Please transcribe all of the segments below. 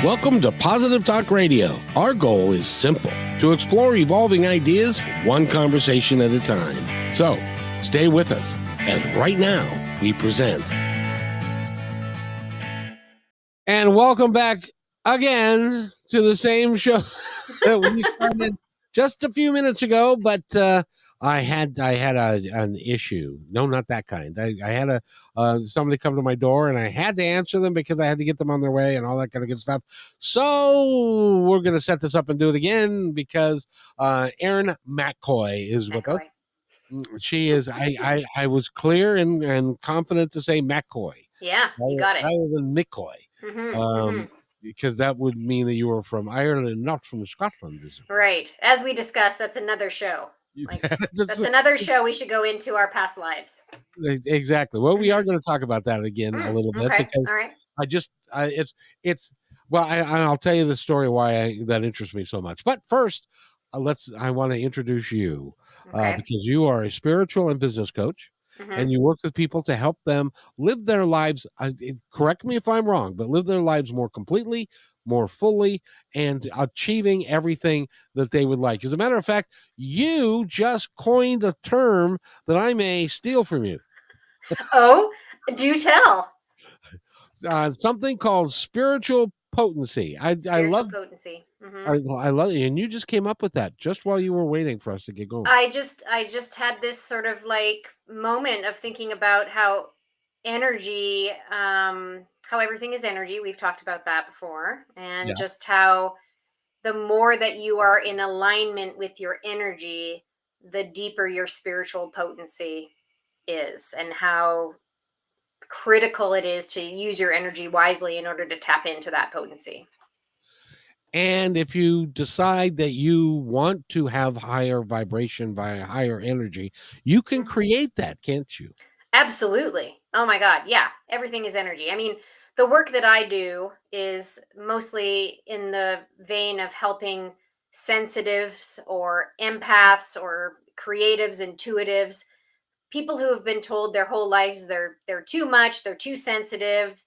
Welcome to Positive Talk Radio. Our goal is simple, to explore evolving ideas one conversation at a time. So, stay with us as right now we present. And welcome back again to the same show that we started just a few minutes ago, but I had an issue. No, not that kind. I had somebody come to my door, and I had to answer them because I had to get them on their way and all that kind of good stuff. So we're going to set this up and do it again because Erin MacCoy is with us. She is. I was clear and confident to say MacCoy. Yeah, you got it. Rather than McCoy. Because that would mean that you were from Ireland and not from Scotland. Right. As we discussed, that's another show. That's another show we should go into our past lives. Exactly. Well, we are going to talk about that again a little bit because I'll tell you the story why that interests me so much. But first, I want to introduce you because you are a spiritual and business coach. And you work with people to help them live their lives. Correct me if I'm wrong, but live their lives more completely, more fully, and achieving everything that they would like. As a matter of fact, you just coined a term that I may steal from you. Oh, do tell. Something called spiritual potency. I love potency. I love it, and you just came up with that just while you were waiting for us to get going. I just had this sort of like moment of thinking about how energy, how everything is energy. We've talked about that before, and just how the more that you are in alignment with your energy, the deeper your spiritual potency is, and how critical it is to use your energy wisely in order to tap into that potency. And if you decide that you want to have higher vibration via higher energy, you can create that, can't you? Absolutely. Oh my God. Yeah. Everything is energy. I mean, the work that I do is mostly in the vein of helping sensitives or empaths or creatives, intuitives, people who have been told their whole lives they're too much, they're too sensitive,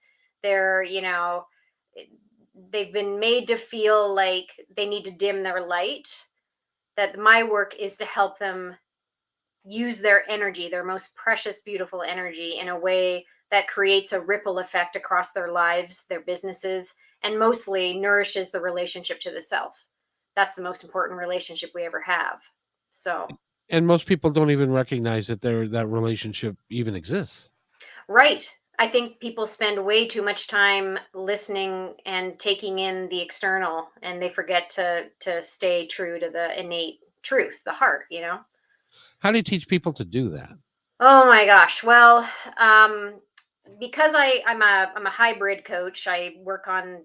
they've been made to feel like they need to dim their light. That my work is to help them use their energy, their most precious, beautiful energy, in a way that creates a ripple effect across their lives, their businesses, and mostly nourishes the relationship to the self. That's the most important relationship we ever have. So, and most people don't even recognize that that relationship even exists. Right. I think people spend way too much time listening and taking in the external, and they forget to stay true to the innate truth, the heart, How do you teach people to do that? Oh my gosh. Well, because I'm a hybrid coach. I work on,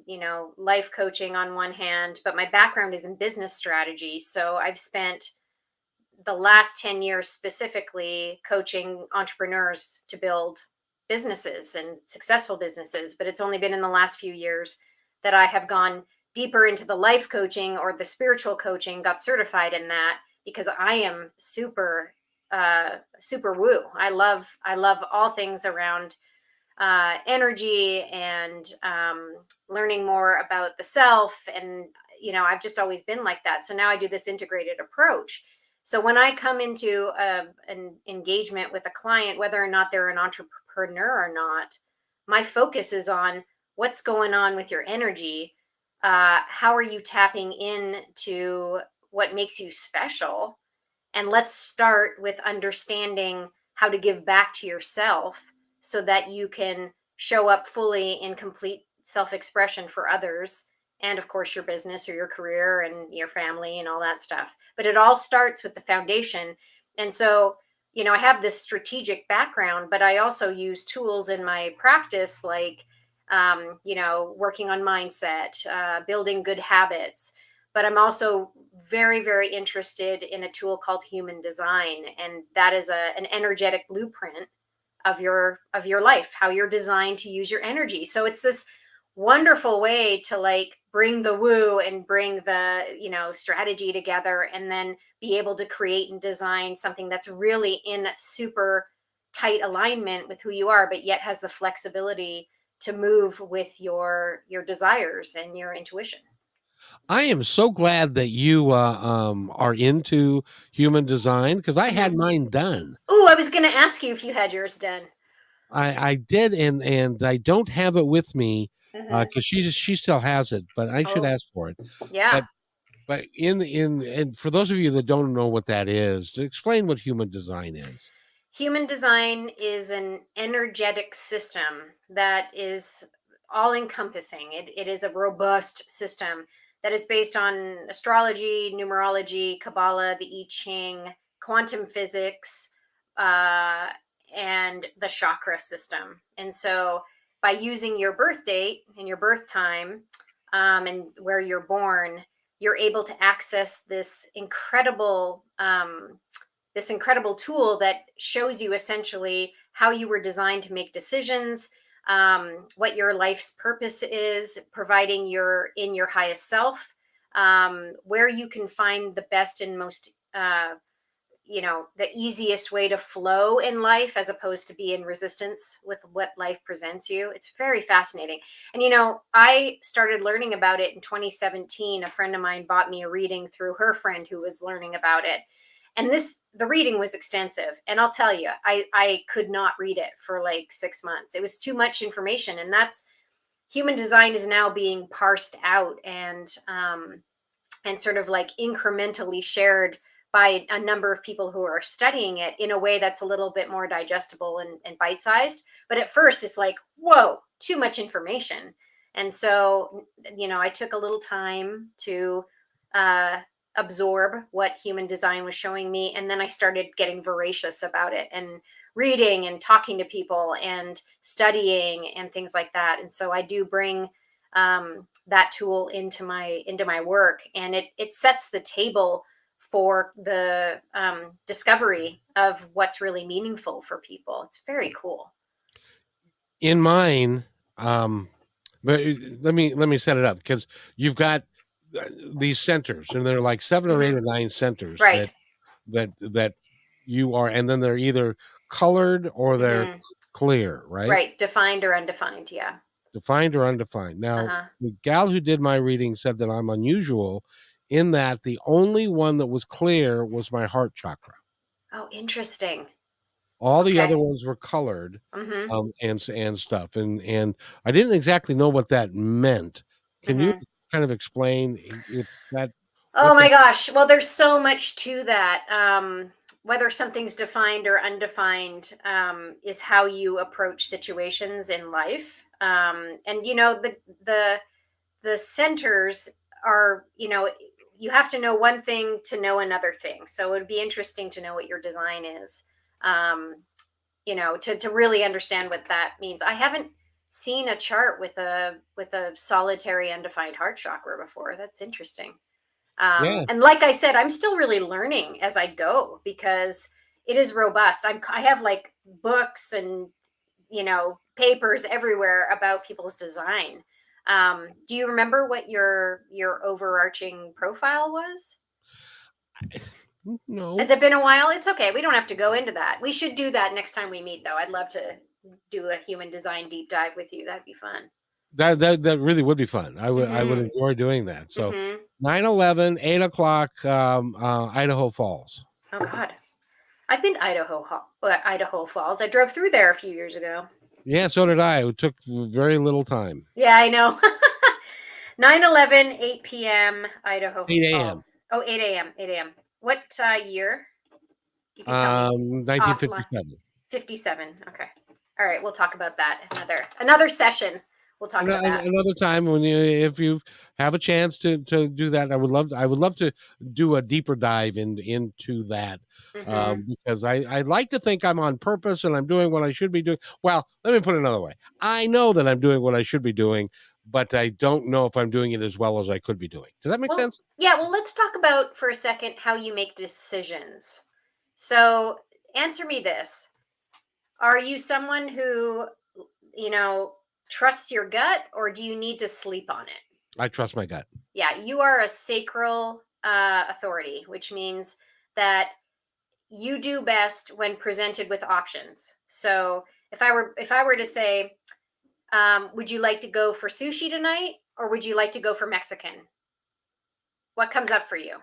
life coaching on one hand, but my background is in business strategy. So I've spent the last 10 years specifically coaching entrepreneurs to build businesses and successful businesses. But it's only been in the last few years that I have gone deeper into the life coaching or the spiritual coaching, got certified in that, because I am super woo. I love all things around energy and learning more about the self. And, I've just always been like that. So now I do this integrated approach. So when I come into an engagement with a client, whether or not they're an entrepreneur or not, my focus is on what's going on with your energy. How are you tapping into what makes you special? And let's start with understanding how to give back to yourself so that you can show up fully in complete self-expression for others. And of course, your business or your career and your family and all that stuff. But it all starts with the foundation. And so, I have this strategic background, but I also use tools in my practice, like, working on mindset, building good habits. But I'm also very, very interested in a tool called human design. And that is an energetic blueprint of your life, how you're designed to use your energy. So it's this wonderful way to like bring the woo and bring the, strategy together, and then be able to create and design something that's really in super tight alignment with who you are, but yet has the flexibility to move with your desires and your intuition. I am so glad that you are into human design because I had Hmm. mine done. Oh, I was going to ask you if you had yours done. I did, and I don't have it with me Hmm. because she still has it, but I should Oh, ask for it. yeah. But in and for those of you that don't know what that is, to explain what human design is. Human design is an energetic system that is all encompassing. It is a robust system that is based on astrology, numerology, Kabbalah, the I Ching, quantum physics, uh, and the chakra system. And so, by using your birth date and your birth time, and where you're born, you're able to access this incredible tool that shows you essentially how you were designed to make decisions, what your life's purpose is, providing you're in your highest self, where you can find the best and most, the easiest way to flow in life as opposed to be in resistance with what life presents you. It's very fascinating. And, I started learning about it in 2017. A friend of mine bought me a reading through her friend who was learning about it. And the reading was extensive. And I'll tell you, I could not read it for like 6 months. It was too much information. And that's human design is now being parsed out and sort of like incrementally shared by a number of people who are studying it in a way that's a little bit more digestible and bite-sized. But at first it's like, whoa, too much information. And so, I took a little time to uh, absorb what human design was showing me. And then I started getting voracious about it and reading and talking to people and studying and things like that. And so I do bring that tool into my work, and it sets the table for the discovery of what's really meaningful for people. It's very cool. In mine, um, but let me set it up because you've got these centers, and they're like 7 or 8 Hmm. or 9 centers Right. that you are, and then they're either colored or they're Hmm. clear, right? Right. Defined or undefined. Yeah. Defined or undefined. Uh Now, huh. the gal who did my reading said that I'm unusual in that the only one that was clear was my heart chakra. Oh, interesting. All the Okay. other ones were colored, Hmm. and stuff, and I didn't exactly know what that meant. Can you Hmm. kind of explain if that Oh what my that gosh. Well, there's so much to that. Whether something's defined or undefined is how you approach situations in life. And the centers are, you have to know one thing to know another thing. So it would be interesting to know what your design is. Um, to really understand what that means. I haven't seen a chart with a solitary undefined heart chakra before. That's interesting. Yeah, And like I said, I'm still really learning as I go because it is robust. I have like books and papers everywhere about people's design. Do you remember what your overarching profile was? Has no, it been a while? It's okay. We don't have to go into that. We should do that next time we meet, though. I'd love to do a human design deep dive with you. That'd be fun. that really would be fun. I would Mm-hmm. enjoy doing that. So Mm-hmm. 9/11, 8 o'clock, Idaho Falls. Oh God, I've been to Idaho Falls. I drove through there a few years ago. Yeah, so did I. It took very little time. Yeah, I know. 9/11, 8 p.m. Idaho 8 a.m. Falls. Oh, 8 a.m. 8 a.m. What year? You can tell me offline. 1957. 57. Okay. All right. We'll talk about that another session. We'll talk about that. Another time when if you have a chance to do that, I would love to do a deeper dive into that, Hmm. because I like to think I'm on purpose and I'm doing what I should be doing. Well, let me put it another way. I know that I'm doing what I should be doing, but I don't know if I'm doing it as well as I could be doing. Does that make Well, sense? yeah. Well, let's talk about for a second how you make decisions. So, answer me this: are you someone who, you know, trusts your gut, or do you need to sleep on it? I trust my gut. Yeah, you are a sacral authority, which means that you do best when presented with options. So if I were to say, Would you like to go for sushi tonight, or would you like to go for Mexican? What comes up for you?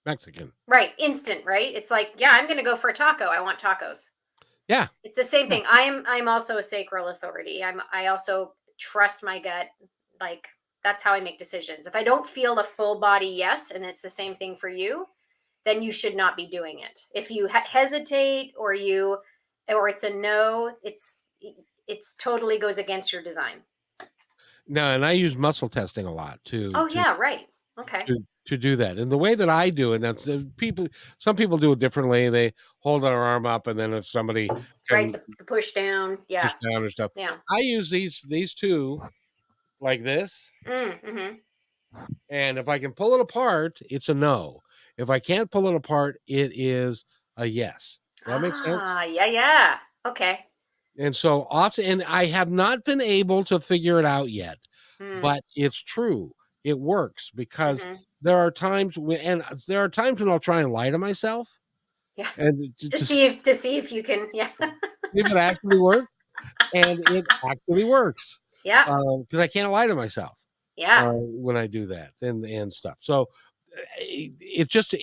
Mexican. Right, instant, right? It's like, yeah, I'm going to go for a taco. I want tacos. Yeah. It's the same Yeah. thing. I'm also a sacral authority. I also trust my gut. Like, that's how I make decisions. If I don't feel a full body yes, and it's the same thing for you, then you should not be doing it. If you hesitate, or it's a no, it's totally goes against your design. No, and I use muscle testing a lot Oh yeah, right. Okay. to do that. And the way that I do it, that's some people do it differently. They hold their arm up, and then if somebody Right, can the push down. Yeah. push down or stuff, Yeah. I use these two like this. Mm-hmm. And if I can pull it apart, it's a no. If I can't pull it apart, it is a yes. Does that make sense? Yeah. Okay. And so often, and I have not been able to figure it out yet, Mm, but it's true. It works because mm-hmm. there are times when I'll try and lie to myself Yeah. and To to see if you can. Yeah. see if it actually works, and it actually works Yeah. because I can't lie to myself Yeah. when I do that and stuff. So it just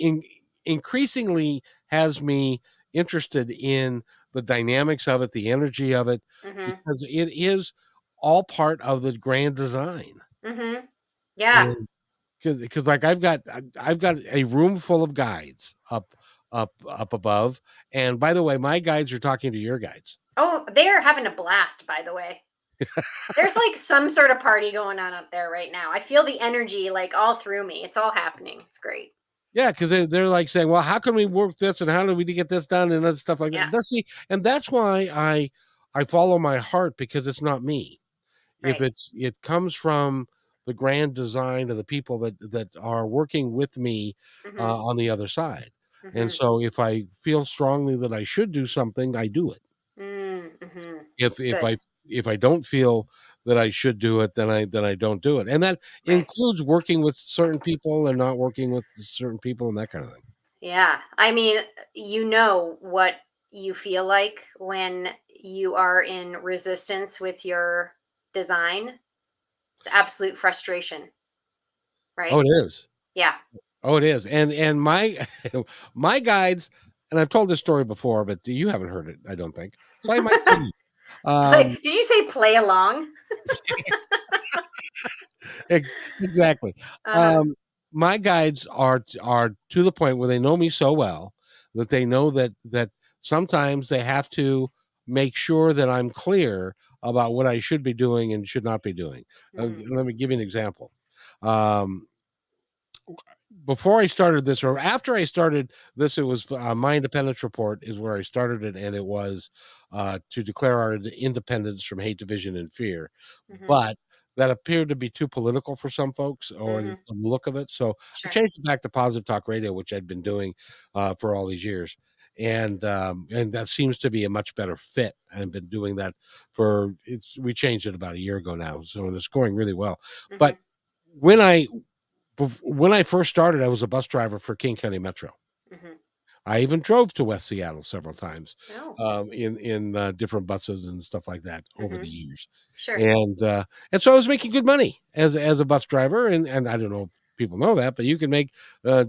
increasingly has me interested in the dynamics of it, the energy of it, Mm-hmm. because it is all part of the grand design. Mm-hmm. Yeah. And because like I've got a room full of guides up above, and by the way, my guides are talking to your guides. Oh, they're having a blast, by the way. There's like some sort of party going on up there right now. I feel the energy like all through me. It's all happening. It's great. Yeah, because they're like saying, well, how can we work this and how do we get this done and other stuff like Yeah. that. And that's why I follow my heart, because it's not me. If Right. it comes from the grand design of the people that are working with me Mm-hmm. on the other side. And Mm-hmm. so if I feel strongly that I should do something, I do it. Mm-hmm. If Good. if I don't feel that I should do it, then I don't do it. And that Right. includes working with certain people and not working with certain people and that kind of thing. Yeah. I mean, you know what you feel like when you are in resistance with your design. It's absolute frustration, Oh, right? it is. Yeah. Oh, it is. And my my guides, and I've told this story before, but you haven't heard it, I don't think. So I might tell you. Did you say play along? Exactly. Uh-huh. Um, my guides are to the point where they know me so well that they know that sometimes they have to make sure that I'm clear about what I should be doing and should not be doing. Mm, Let me give you an example. Um, Before I started this, or after I started this, it was My Independence Report is where I started it, and it was to declare our independence from hate, division, and fear. mhm, But that appeared to be too political for some folks, or the mhm. look of it. So I Sure. changed it back to Positive Talk Radio, which I'd been doing for all these years, and that seems to be a much better fit. I've been doing that for it's. We changed it about a year ago now, so it's going really well. But Mhm, when when I first started, I was a bus driver for King County Metro. mhm. I even drove to West Seattle several times Oh. in different buses and stuff like that over the Mhm. years, Sure. and so I was making good money as a bus driver, and I don't know if people know that, but you can make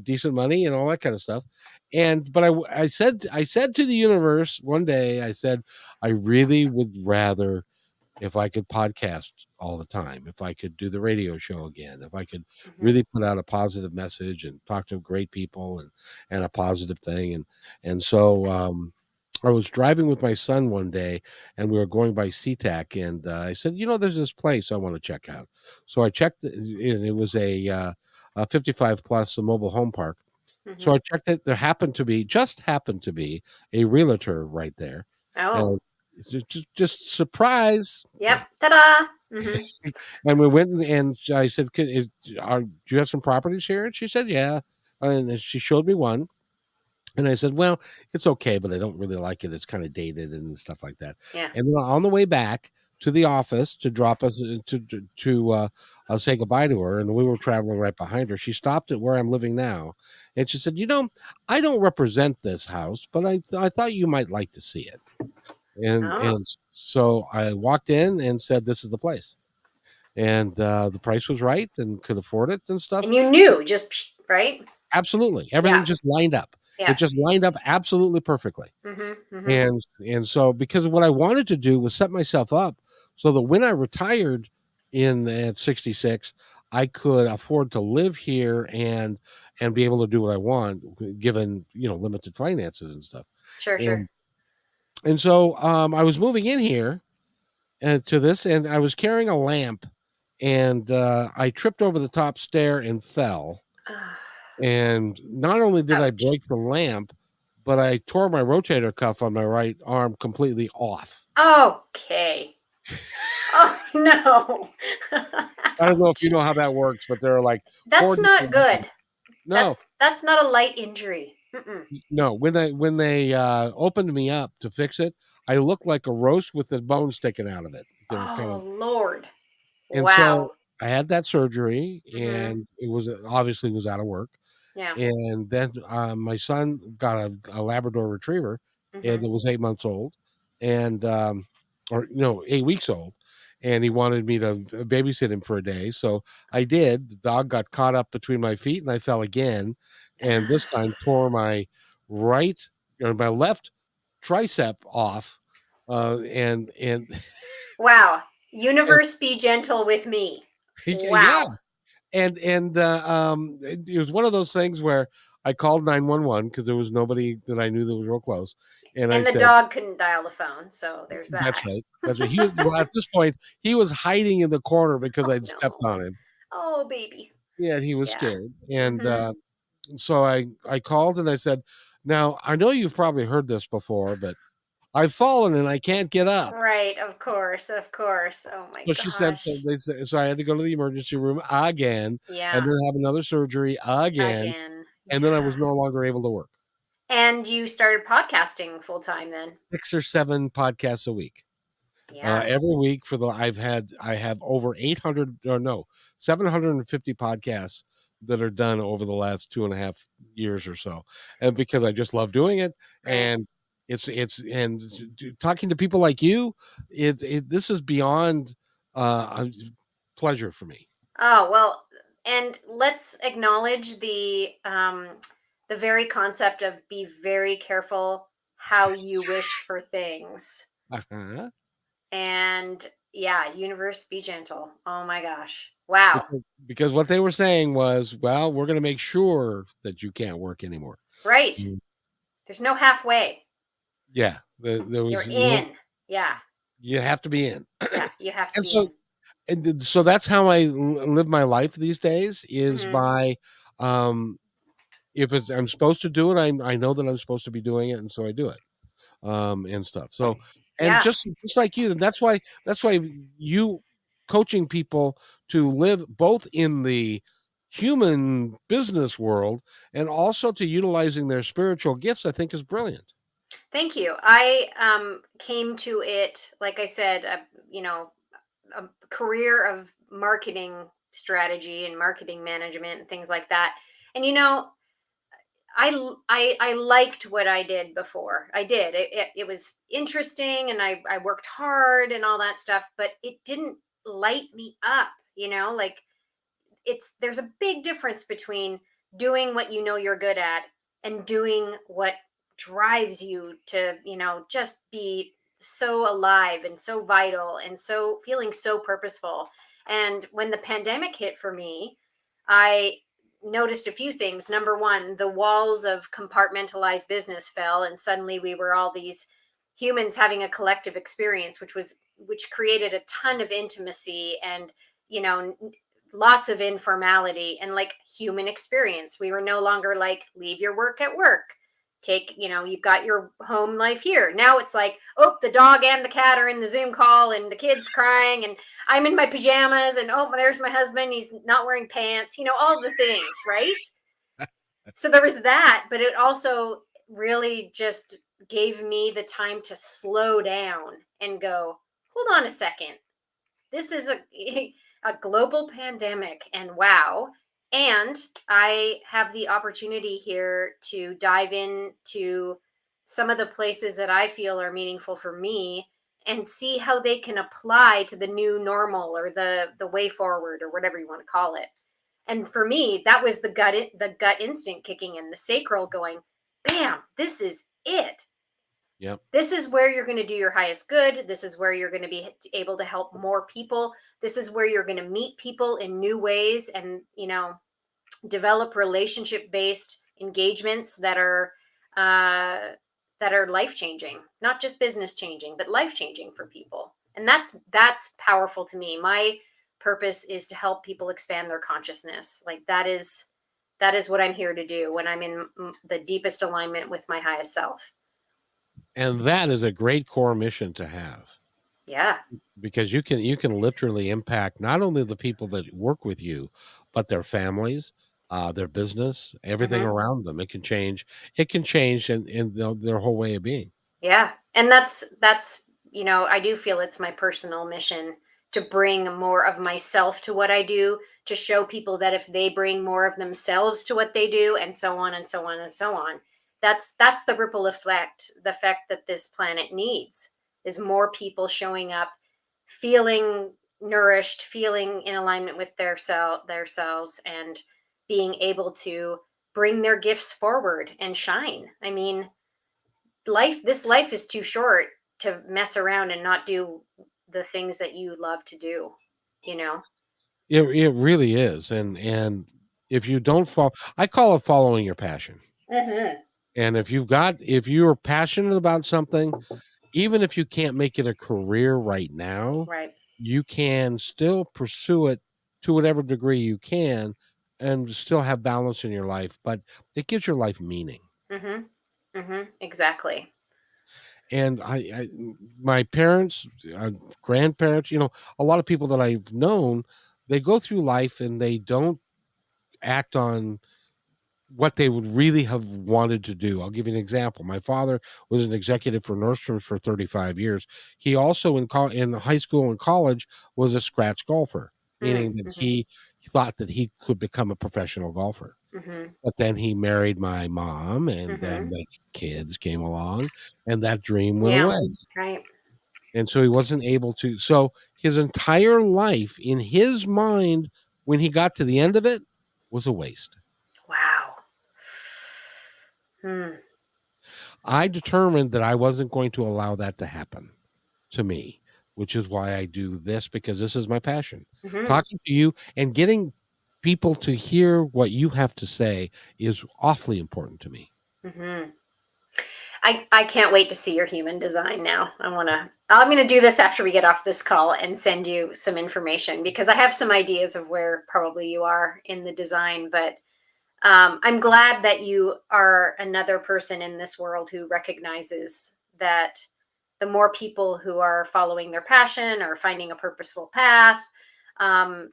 decent money and all that kind of stuff. And but I said to the universe one day, I said, I really would rather if I could podcast all the time, if I could do the radio show again, if I could Mhm, really put out a positive message and talk to great people and a positive thing. And so I was driving with my son one day and we were going by SeaTac and I said, there's this place I want to check out. So I checked it, and it was a 55 plus a mobile home park. So mhm. I checked it. There just happened to be a realtor right there. Oh. And it's just surprise. Yep. Ta-da. Mhm, And we went and I said, do you have some properties here? And she said, yeah. And then she showed me one. And I said, well, it's okay, but I don't really like it. It's kind of dated and stuff like that. yeah. And then on the way back to the office to drop us say goodbye to her, and we were traveling right behind her. She stopped at where I'm living now, and she said, I don't represent this house, but I thought you might like to see it. Oh, So I walked in and said, "This is the place." And the price was right and could afford it and stuff. and you knew just right? Absolutely, everything Yeah, just lined up. It yeah. just lined up absolutely perfectly. Mm-hmm. And so because what I wanted to do was set myself up so that when I retired in at 66, I could afford to live here and be able to do what I want, given limited finances and stuff. Sure, sure. And so I was moving in here to this, and I was carrying a lamp, and I tripped over the top stair and fell. Ah, And not only did I ouch. break the lamp, but I tore my rotator cuff on my right arm completely off. Okay. Oh no. I don't know if you Ouch. know how that works, but there are like four That's not different levels. good. No, That's not a light injury. Mm-mm. no. When they opened me up to fix it, I looked like a roast with the bone sticking out of it. Kind Oh of. Lord. And so Wow. I had that surgery, Hmm. and it was obviously was out of work. Yeah. And then my son got a Labrador Retriever, and Hmm. that was 8 months old, and or no, 8 weeks old, and he wanted me to babysit him for a day, so I did. The dog got caught up between my feet, and I fell again, and this time tore right my left tricep off, and Wow. Universe be gentle with me. yeah, Wow. it was one of those things where I called 911 because there was nobody that I knew that was real close, and I And the said, dog couldn't dial the phone, so there's "That's that. right, that's right." He was well at this point. He was hiding in the corner because Oh I'd stepped no. on him. Oh baby. Yeah, he was Yeah. scared, and Hmm. so I called and I said, "Now I know you've probably heard this before, but I've fallen and I can't get up." Right, of course, of course. Oh my So she said, gosh. so I had to go to the emergency room again, and Yeah, then have another surgery again, again. and then I Yeah. was no longer able to work. And you started podcasting full time then? 6 or 7 podcasts a week. Yeah. Every week for the I have over 800 or no 750 podcasts that are done over the last 2.5 years or so, and because I just love doing it, Right. and it's and talking to people like you, this is beyond a pleasure for me. Oh, well, and let's acknowledge the very concept of be very careful how you wish for things. Uh-huh. And yeah, universe be gentle. Oh my gosh. Wow. Because what they were saying was, well, we're going to make sure that you can't work anymore. Right. Mm. There's no halfway. Yeah, there You're was in. Yeah. you have to be in. Yeah, you have to And be in. so that's how I live my life these days is Mhm. by um if it's I'm supposed to do it, I know that I'm supposed to be doing it, and so I do it. And stuff. So and Yeah. just like you, that's why you coaching people to live both in the human business world and also to utilizing their spiritual gifts, I think is brilliant. Thank you. I came to it, like I said, a career of marketing strategy and marketing management and things like that. And I liked what I did before. I did. It was interesting, and I worked hard and all that stuff, but it didn't light me up. Like there's a big difference between doing what you know you're good at and doing what drives you to just be so alive and so vital and so feeling so purposeful. And when the pandemic hit for me, I noticed a few things. Number one, the walls of compartmentalized business fell, and suddenly we were all these humans having a collective experience, which created a ton of intimacy and you know lots of informality and like human experience. We were no longer like, leave your work at work. You've got your home life here. Now it's like, oh, the dog and the cat are in the Zoom call and the kid's crying and I'm in my pajamas and oh, there's my husband. He's not wearing pants, all the things, right? So there was that, but it also really just gave me the time to slow down and go, hold on a second, this is a global pandemic, and wow. And I have the opportunity here to dive into some of the places that I feel are meaningful for me and see how they can apply to the new normal or the way forward or whatever you want to call it. And for me, that was the gut instinct kicking in, the sacral going, bam, this is it. Yep. This is where you're going to do your highest good. This is where you're going to be able to help more people. This is where you're going to meet people in new ways and, develop relationship based engagements uh, that are life changing, not just business changing, but life changing for people. And that's powerful to me. My purpose is to help people expand their consciousness. Like that is what I'm here to do when I'm in the deepest alignment with my highest self. And that is a great core mission to have, Yeah. because you can literally impact not only the people that work with you, but their families, their business, everything Hmm. around them. It can change in their whole way of being. Yeah. And that's, I do feel it's my personal mission to bring more of myself to what I do, to show people that if they bring more of themselves to what they do, and so on and so on and so on, that's the ripple effect, the effect that this planet needs is more people showing up, feeling nourished, feeling in alignment with their selves, and being able to bring their gifts forward and shine. I mean, this life is too short to mess around and not do the things that you love to do, you know? It really is, and if you don't follow, I call it following your passion. Hmm. And if you're passionate about something, even if you can't make it a career right now, Right. you can still pursue it to whatever degree you can and still have balance in your life, but it gives your life meaning. Hmm. Hmm. Exactly. And my parents, grandparents, a lot of people that I've known, they go through life and they don't act on what they would really have wanted to do. I'll give you an example. My father was an executive for Nordstrom's for 35 years. He also in high school and college was a scratch golfer, meaning that Mm-hmm. he thought that he could become a professional golfer. Hmm. But then he married my mom, and then Hmm. the kids came along, and that dream went Yeah. away. Right. And so he wasn't able to. So his entire life in his mind, when he got to the end of it, was a waste. Wow. Hmm. I determined that I wasn't going to allow that to happen to me, which is why I do this, because this is my passion. Hmm. Talking to you and getting people to hear what you have to say is awfully important to me. Hmm. I can't wait to see your human design now. I'm gonna do this after we get off this call and send you some information because I have some ideas of where probably you are in the design, but I'm glad that you are another person in this world who recognizes that the more people who are following their passion or finding a purposeful path, um,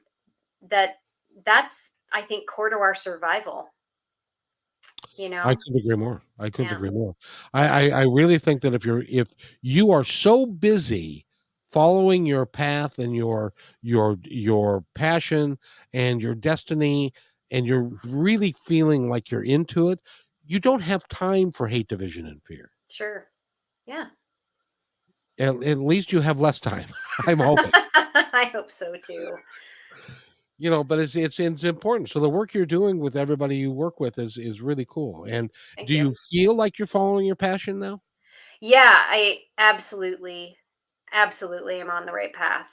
that that's, I think, core to our survival. You I know? couldn't agree more. I couldn't Yeah. agree more. Yeah. I really think that if you are so busy following your path and your passion and your destiny, and you're really feeling like you're into it, you don't have time for hate, division, and fear. Sure. Yeah. At least you have less time. I'm hoping. I hope so too. But it's important. So the work you're doing with everybody you work with is really cool. And Thank do you. you feel like you're following your passion now? Yeah, I absolutely am on the right path.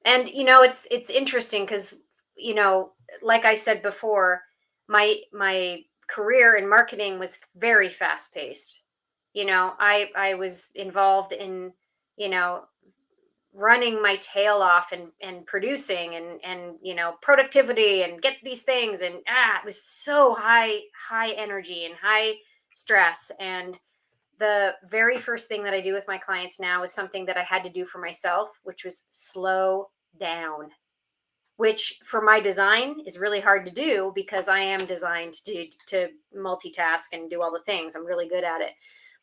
And it's interesting because, you know, like I said before, my career in marketing was very fast paced. I was involved in, you know, running my tail off and producing and productivity and get these things, and it was so high energy and high stress. And the very first thing that I do with my clients now is something that I had to do for myself, which was slow down, which for my design is really hard to do because I am designed to multitask and do all the things. I'm really good at it.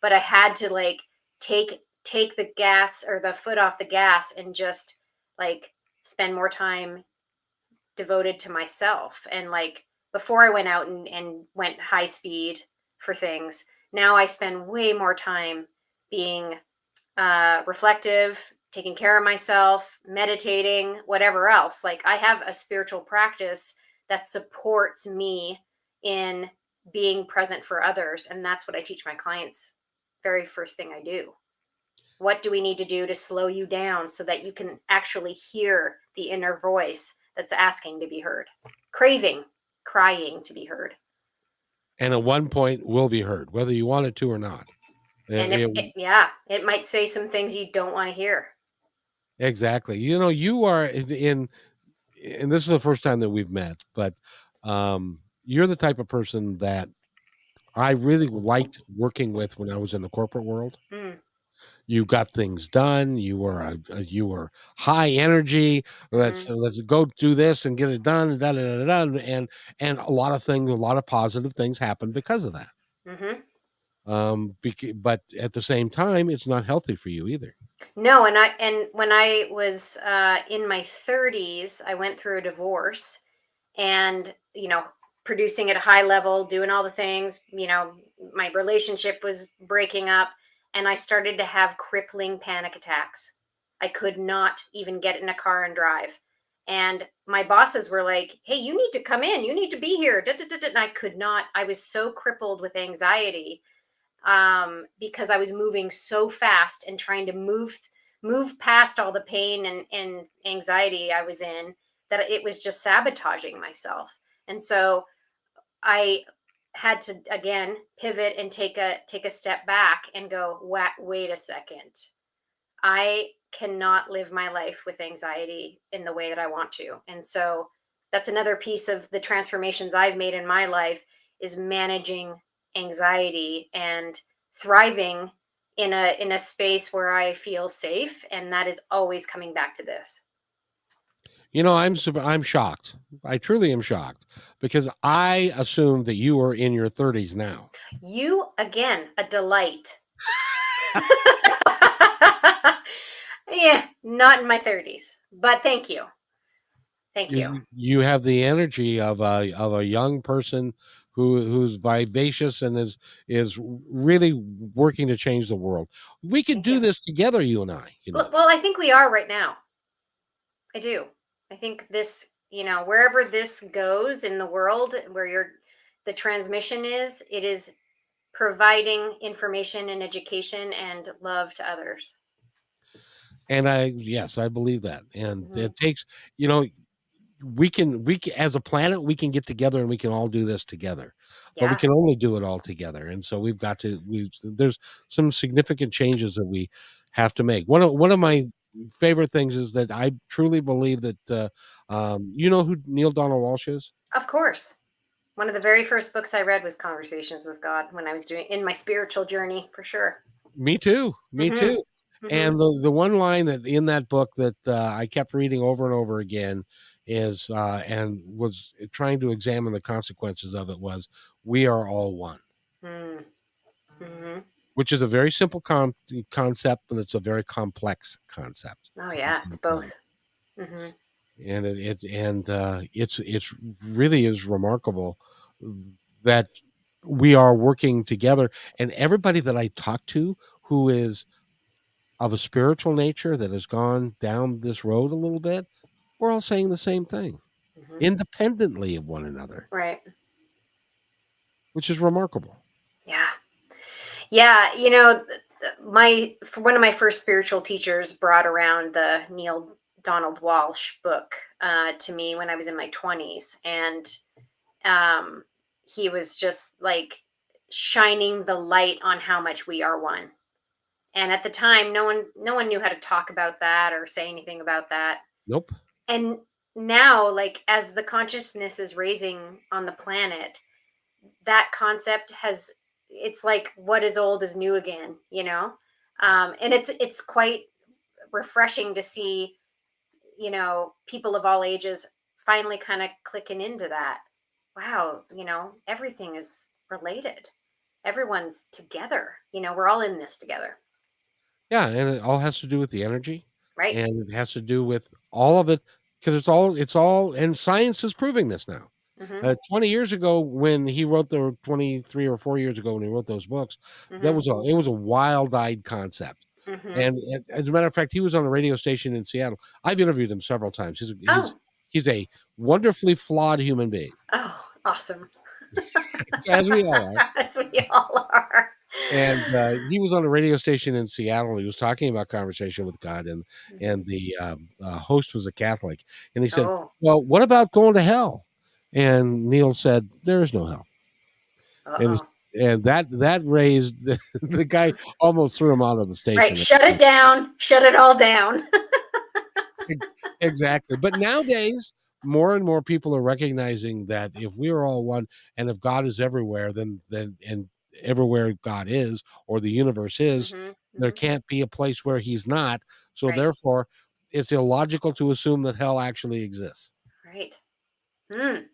But I had to like take the gas or the foot off the gas and just like spend more time devoted to myself. And like before I went out and went high speed for things, Now I spend way more time being reflective, taking care of myself, meditating, whatever else. Like I have a spiritual practice that supports me in being present for others. And that's what I teach my clients. Very first thing I do. What do we need to do to slow you down so that you can actually hear the inner voice that's asking to be heard, craving, crying to be heard? And at one point will be heard, whether you want it to or not. And if it, yeah, it might say some things you don't want to hear. Exactly. You are in, and this is the first time that we've met, but you're the type of person that I really liked working with when I was in the corporate world. Mm, You got things done. You were high energy. Let's mm-hmm, let's go do this and get it done. Da, da, da, da, da, and a lot of things, a lot of positive things happen because of that. mm-hmm. But at the same time, it's not healthy for you either. No, and when I was in my 30s, I went through a divorce, and producing at a high level, doing all the things. My relationship was breaking up, and I started to have crippling panic attacks. I could not even get in a car and drive. And my bosses were like, "Hey, you need to come in. You need to be here." Da, da, da, da. And I could not. I was so crippled with anxiety, because I was moving so fast and trying to move past all the pain and anxiety I was in, that it was just sabotaging myself. And so I had to again pivot and take a step back and go, wait a second. I cannot live my life with anxiety in the way that I want to. And so that's another piece of the transformations I've made in my life, is managing anxiety and thriving in a space where I feel safe, and that is always coming back to this. I'm shocked. I truly am shocked because I assumed that you were in your 30s now. You again, a delight. Yeah, not in my 30s, but thank you. Thank you. You have the energy of a young person who's vivacious and is really working to change the world. We could Thank you. do this together, you and I. Well, I think we are right now. I do. I think this, wherever this goes in the world, where the transmission is, it is providing information and education and love to others. And yes, I believe that. And Hmm. it takes, you know, we can as a planet we can get together and we can all do this together, but we Yeah, can only do it all together. And so there's some significant changes that we have to make. One of my favorite things is that I truly believe that you know who Neil Donald Walsh is. of course. One of the very first books I read was Conversations with God, when I was doing in my spiritual journey, for sure. Me too, me Hmm. too. Hmm. And the one line that in that book that I kept reading over and over again is and was trying to examine the consequences of it was, we are all one. Mm. Hmm. Which is a very simple concept, but it's a very complex concept Oh at the yeah, it's same time. both. Hmm. And it's really is remarkable that we are working together. And everybody that I talk to who is of a spiritual nature that has gone down this road a little bit, we're all saying the same thing, Hmm. independently of one another, Right. which is remarkable. Yeah. Yeah. My one of my first spiritual teachers brought around the Neil Donald Walsh book to me when I was in my 20s, and um, he was just like shining the light on how much we are one. And at the time, no one knew how to talk about that or say anything about that. Nope. And now, like, as the consciousness is raising on the planet, that concept has, it's like what is old is new again. And it's quite refreshing to see, people of all ages finally kind of clicking into that. Wow, everything is related. Everyone's together. We're all in this together, Yeah, and it all has to do with the energy, right? and it has to do with all of it because it's all and science is proving this now. Mm-hmm. 20 years ago, when he wrote 23 or 4 years ago when he wrote those books, Mm-hmm. it was a wild-eyed concept. Mm-hmm. And as a matter of fact, he was on a radio station in Seattle. I've interviewed him several times. Oh. He's a wonderfully flawed human being, Oh, awesome. as we all are. As we all are. And he was on a radio station in Seattle. He was talking about conversation with God, and Mm-hmm. the host was a Catholic. And he said, Oh. "Well, what about going to hell?" And Neil said, "There is no hell." And Uh-oh. that raised the guy, almost threw him out of the Right. station. Shut it down. Shut it all down. Exactly. But nowadays, more and more people are recognizing that if we are all one, and if God is everywhere, then and everywhere God is, or the universe is, Mm-hmm. there Mm-hmm. can't be a place where he's not. So Right. therefore, it's illogical to assume that hell actually exists. Right. Mm.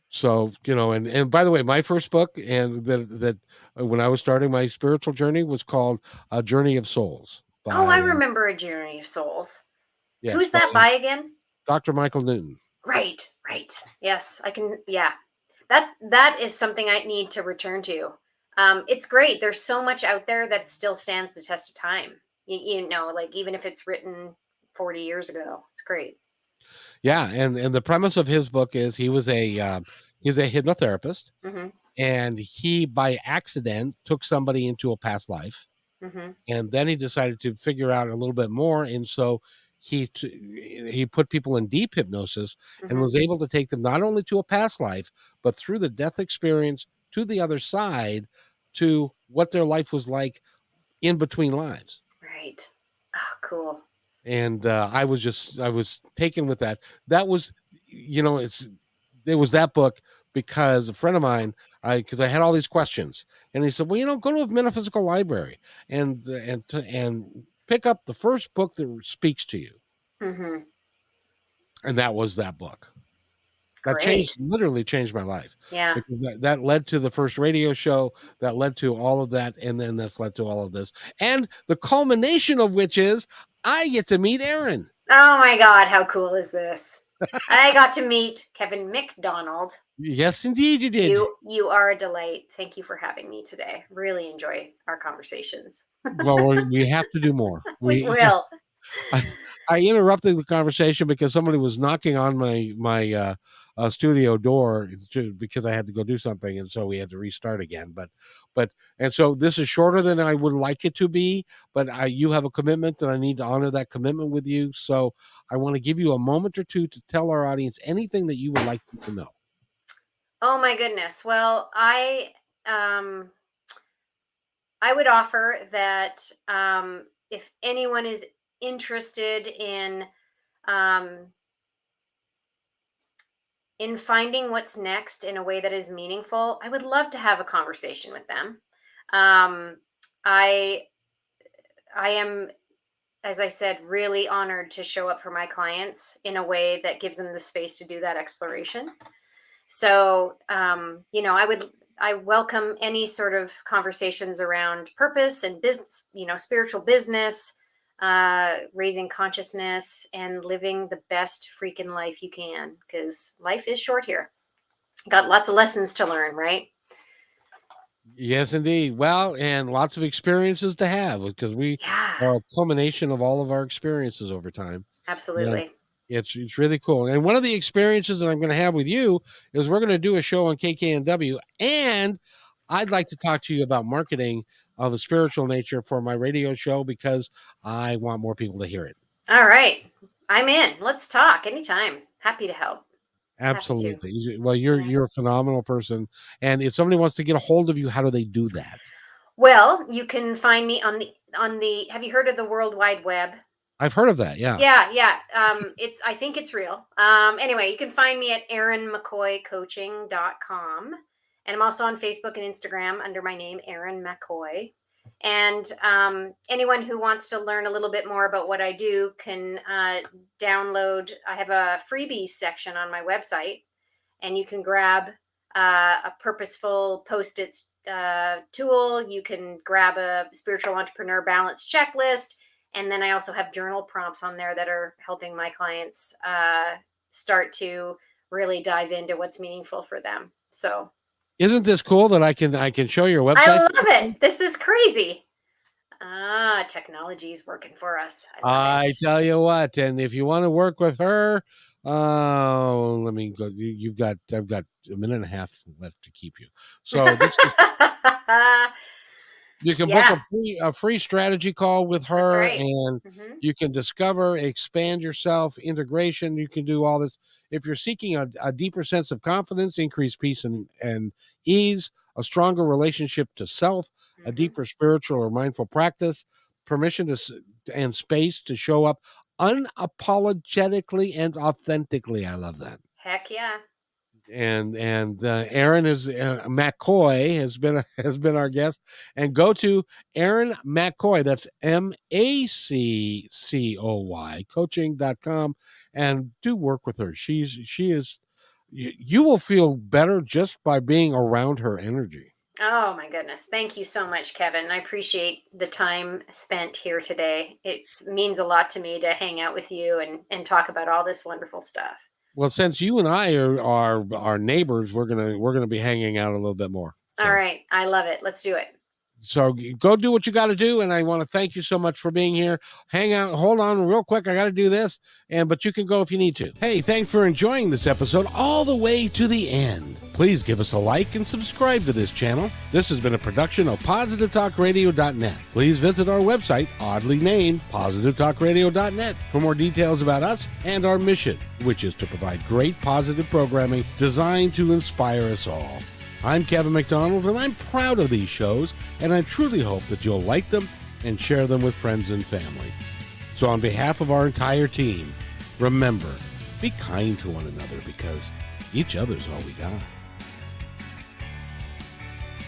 So, and by the way, my first book, and that when I was starting my spiritual journey, was called A Journey of Souls Oh, I by remember A Journey of Souls. yes, Who's by that by again? Dr. Michael Newton. Right. Right. Yes, I can. Yeah. That is something I need to return to. It's great. There's so much out there that still stands the test of time. Like even if it's written 40 years ago, it's great. Yeah, and the premise of his book is he's a hypnotherapist, Mm-hmm. and he by accident took somebody into a past life, Mm-hmm. and then he decided to figure out a little bit more, and so he put people in deep hypnosis and Mm-hmm. was able to take them not only to a past life, but through the death experience to the other side, to what their life was like in between lives. Right. Oh, cool. And I was taken with that. That was, it was that book, because a friend of mine, because I had all these questions, and he said, well, go to a metaphysical library and pick up the first book that speaks to you, Mm-hmm. and that was that book. That Great. literally changed my life, Yeah. because that led to the first radio show, that led to all of that, and then that's led to all of this, and the culmination of which is I get to meet Erin. Oh my God, how cool is this? I got to meet Kevin McDonald. Yes, indeed, you did. You are a delight. Thank you for having me today. Really enjoy our conversations. Well, we have to do more. We will. I interrupted the conversation because somebody was knocking on my studio door because I had to go do something, and so we had to restart again. And so this is shorter than I would like it to be, but you have a commitment, and I need to honor that commitment with you. So I want to give you a moment or two to tell our audience anything that you would like them to know. Oh my goodness. Well, I would offer that if anyone is interested um, in finding what's next in a way that is meaningful, I would love to have a conversation with them. Um, I I am, as I said, really honored to show up for my clients in a way that gives them the space to do that exploration. So, I welcome any sort of conversations around purpose and business, spiritual business, raising consciousness, and living the best freaking life you can, because life is short here. Got lots of lessons to learn, right? Yes, indeed. Well, and lots of experiences to have, because we Yeah, are a culmination of all of our experiences over time. And absolutely. it's really cool. And one of the experiences that I'm going to have with you is we're going to do a show on KKNW, and I'd like to talk to you about marketing of a spiritual nature for my radio show, because I want more people to hear it. All right. I'm in. Let's talk anytime. Happy to help. Happy to. Absolutely. Well, Yeah. you're a phenomenal person, and if somebody wants to get a hold of you, how do they do that? Well, you can find me on the have you heard of the World Wide Web? I've heard of that. Yeah. Yeah, yeah. I think it's real. Anyway, you can find me at erinmaccoycoaching.com. And I'm also on Facebook and Instagram under my name, Erin MacCoy. And anyone who wants to learn a little bit more about what I do can download. I have a freebies section on my website, and you can grab a purposeful post-it tool. You can grab a spiritual entrepreneur balance checklist, and then I also have journal prompts on there that are helping my clients start to really dive into what's meaningful for them. So Isn't this cool that I can show your I website? love it. This is crazy. Technology is working for us. I love I it. tell you what, and if you want to work with her, let me go. I've got a minute and a half left to keep you. So this is, you can book Yeah, a free strategy call with that's her, right. and Hmm. you can discover, expand yourself, integration. You can do all this. If you're seeking a deeper sense of confidence, increased peace and ease, a stronger relationship to self, a Hmm. deeper spiritual or mindful practice, permission and space to show up unapologetically and authentically. I love that. Heck yeah. And Erin is MacCoy has been our guest, and go to Erin MacCoy, that's MacCoy coaching.com, and do work with her. She is you will feel better just by being around her energy. Oh my goodness. Thank you so much, Kevin. I appreciate the time spent here today. It means a lot to me to hang out with you and talk about all this wonderful stuff. Well, since you and I are neighbors, we're gonna be hanging out a little bit more. All So right. I love it. Let's do it. go do what you got to do, and I want to thank you so much for being here. Hang out, hold on real quick, I got to do this, but you can go if you need to. Hey, thanks for enjoying this episode all the way to the end. Please give us a like and subscribe to this channel. This has been a production of positivetalkradio.net. Please visit our website, oddly named positivetalkradio.net, for more details about us and our mission, which is to provide great positive programming designed to inspire us all. I'm Kevin McDonald, and I'm proud of these shows, and I truly hope that you'll like them and share them with friends and family. So on behalf of our entire team, remember, be kind to one another, because each other's all we got.